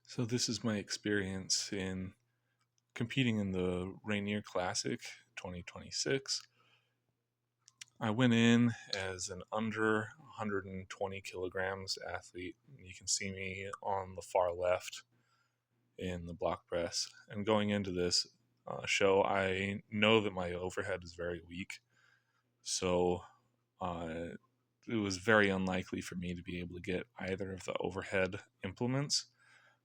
So this is my experience in competing in the Rainier Classic 2026. I went in as an under 120 kilograms athlete. You can see me on the far left in the block press. And going into this show, I know that my overhead is very weak. So uh, it was very unlikely for me to be able to get either of the overhead implements.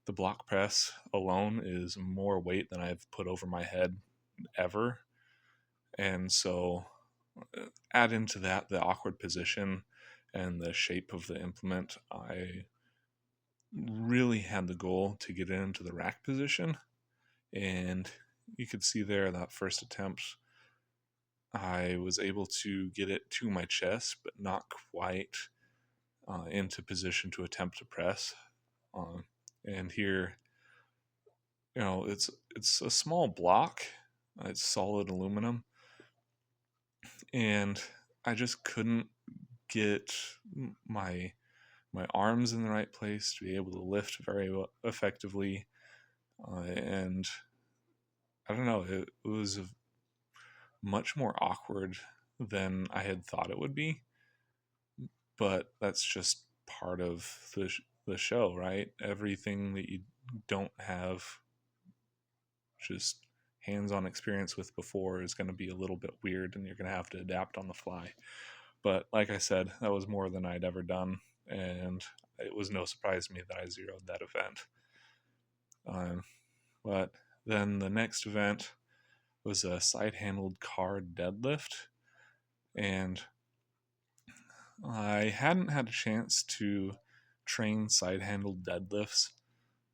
The block press alone is more weight than I've put over my head ever. And so add into that the awkward position and the shape of the implement. I really had the goal to get into the rack position. And you could see there that first attempt, I was able to get it to my chest, but not quite into position to attempt to press. And here, it's a small block. It's solid aluminum, and I just couldn't get my my arms in the right place to be able to lift very effectively. And I don't know, it was much more awkward than I had thought it would be. But that's just part of the show, right? Everything that you don't have just hands-on experience with before is going to be a little bit weird, and you're going to have to adapt on the fly. But like I said, that was more than I'd ever done, and it was no surprise to me that I zeroed that event. But then the next event was a side-handled car deadlift, and I hadn't had a chance to train side-handled deadlifts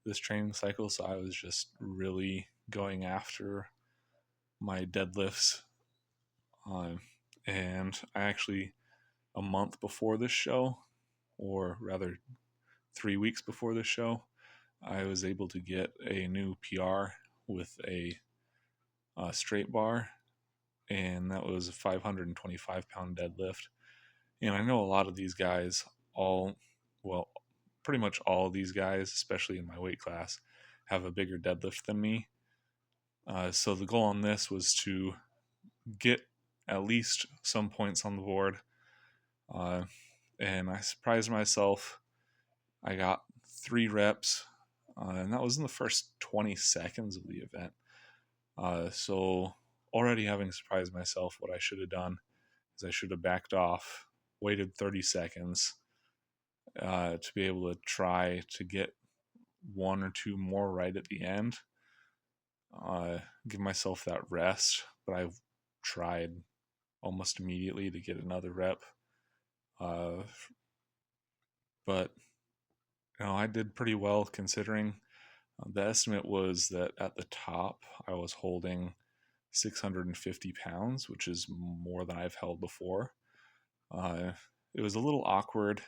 this training cycle, so I was just really going after my deadlifts. And I actually, a month before this show, or rather 3 weeks before this show, I was able to get a new PR with a straight bar, and that was a 525-pound deadlift. And I know a lot of these guys, pretty much all of these guys, especially in my weight class, have a bigger deadlift than me. So the goal on this was to get at least some points on the board. And I surprised myself. I got 3 reps, and that was in the first 20 seconds of the event. So already having surprised myself, what I should have done is I should have backed off, waited 30 seconds to be able to try to get 1 or 2 more right at the end. Give myself that rest, but I tried almost immediately to get another rep. But I did pretty well considering. The estimate was that at the top I was holding 650 pounds, which is more than I've held before. It was a little awkward,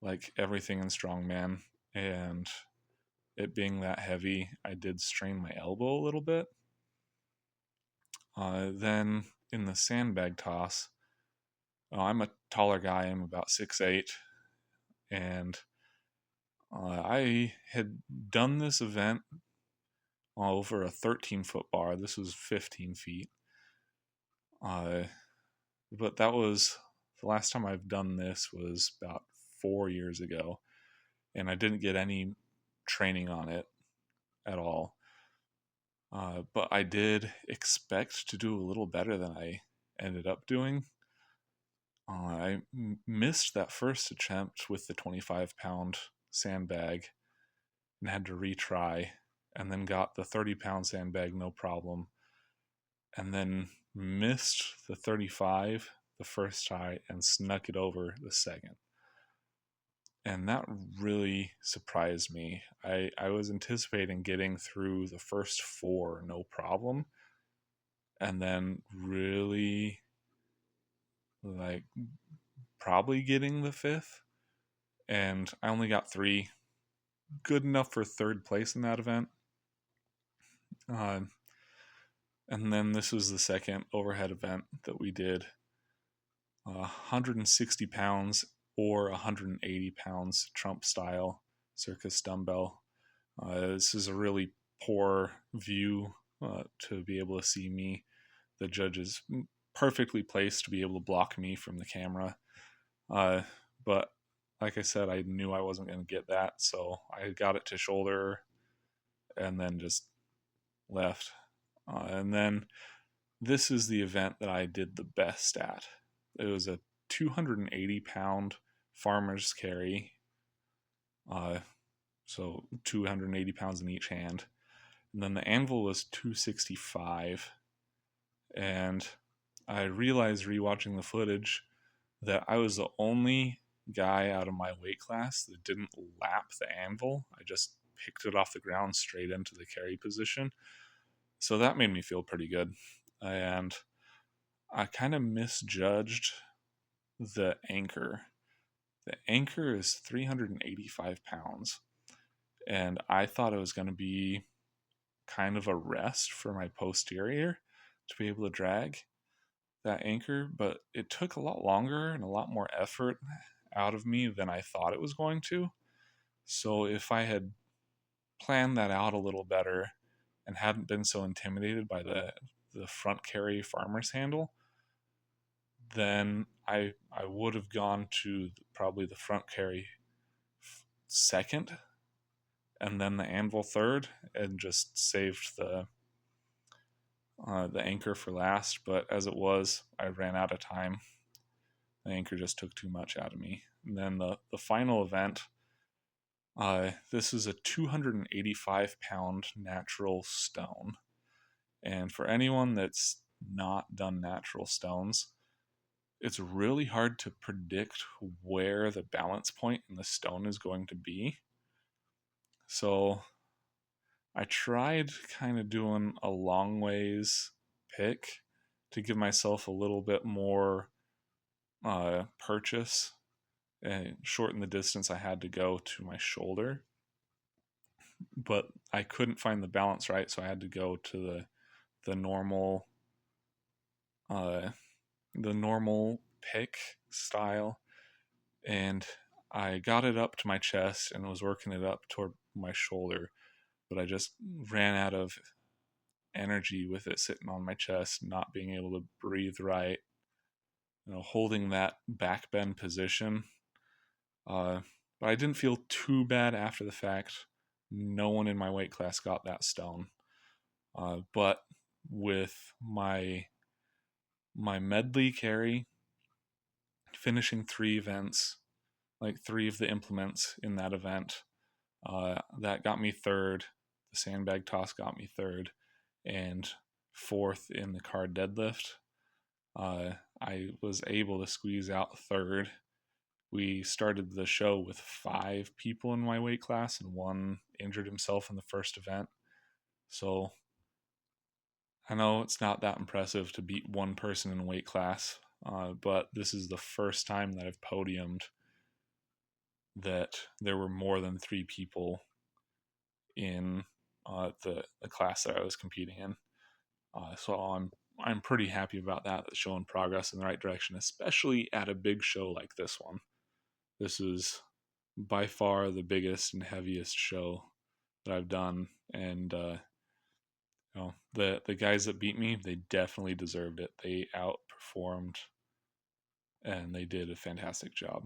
like everything in strongman, and it being that heavy, I did strain my elbow a little bit. Then in the sandbag toss, I'm a taller guy. I'm about 6'8", and I had done this event over a 13-foot bar. This was 15 feet. But that was the last time I've done this was about 4 years ago, and I didn't get any training on it at all. But I did expect to do a little better than I ended up doing. I missed that first attempt with the 25-pound sandbag and had to retry, and then got the 30-pound sandbag no problem, and then missed the 35 the first try and snuck it over the second. And that really surprised me. I was anticipating getting through the first 4 no problem, and then really like probably getting the 5th, and I only got 3. Good enough for 3rd place in that event. And then this was the second overhead event that we did. 160 pounds or 180 pounds Trump style circus dumbbell. This is a really poor view to be able to see me. The judge is perfectly placed to be able to block me from the camera. But like I said, I knew I wasn't going to get that, so I got it to shoulder and then just left. And then this is the event that I did the best at. It was a 280-pound farmer's carry, so 280 pounds in each hand. And then the anvil was 265. And I realized rewatching the footage that I was the only guy out of my weight class that didn't lap the anvil. I just picked it off the ground straight into the carry position. So that made me feel pretty good. And I kind of misjudged the anchor. The anchor is 385 pounds. And I thought it was going to be kind of a rest for my posterior to be able to drag that anchor, but it took a lot longer and a lot more effort out of me than I thought it was going to. So if I had planned that out a little better and hadn't been so intimidated by the front carry farmer's handle, then I would have gone to probably the front carry second and then the anvil third and just saved the anchor for last. But as it was, I ran out of time. The anchor just took too much out of me. And then the final event, this is a 285-pound natural stone. And for anyone that's not done natural stones, it's really hard to predict where the balance point in the stone is going to be. So I tried kind of doing a long ways pick to give myself a little bit more purchase and shorten the distance I had to go to my shoulder. But I couldn't find the balance right, so I had to go to the normal pick style, and I got it up to my chest and was working it up toward my shoulder, but I just ran out of energy with it sitting on my chest, not being able to breathe right, holding that back bend position. But I didn't feel too bad after the fact. No one in my weight class got that stone. But with my medley carry, finishing 3 events, like 3 of the implements in that event, that got me third. The sandbag toss got me third, and fourth in the car deadlift. I was able to squeeze out third. We started the show with 5 people in my weight class, and 1 injured himself in the first event. So I know it's not that impressive to beat 1 person in a weight class, but this is the first time that I've podiumed that there were more than 3 people in the class that I was competing in. So I'm pretty happy about that. That's showing progress in the right direction, especially at a big show like this one. This is by far the biggest and heaviest show that I've done, and the guys that beat me, they definitely deserved it. They outperformed, and they did a fantastic job.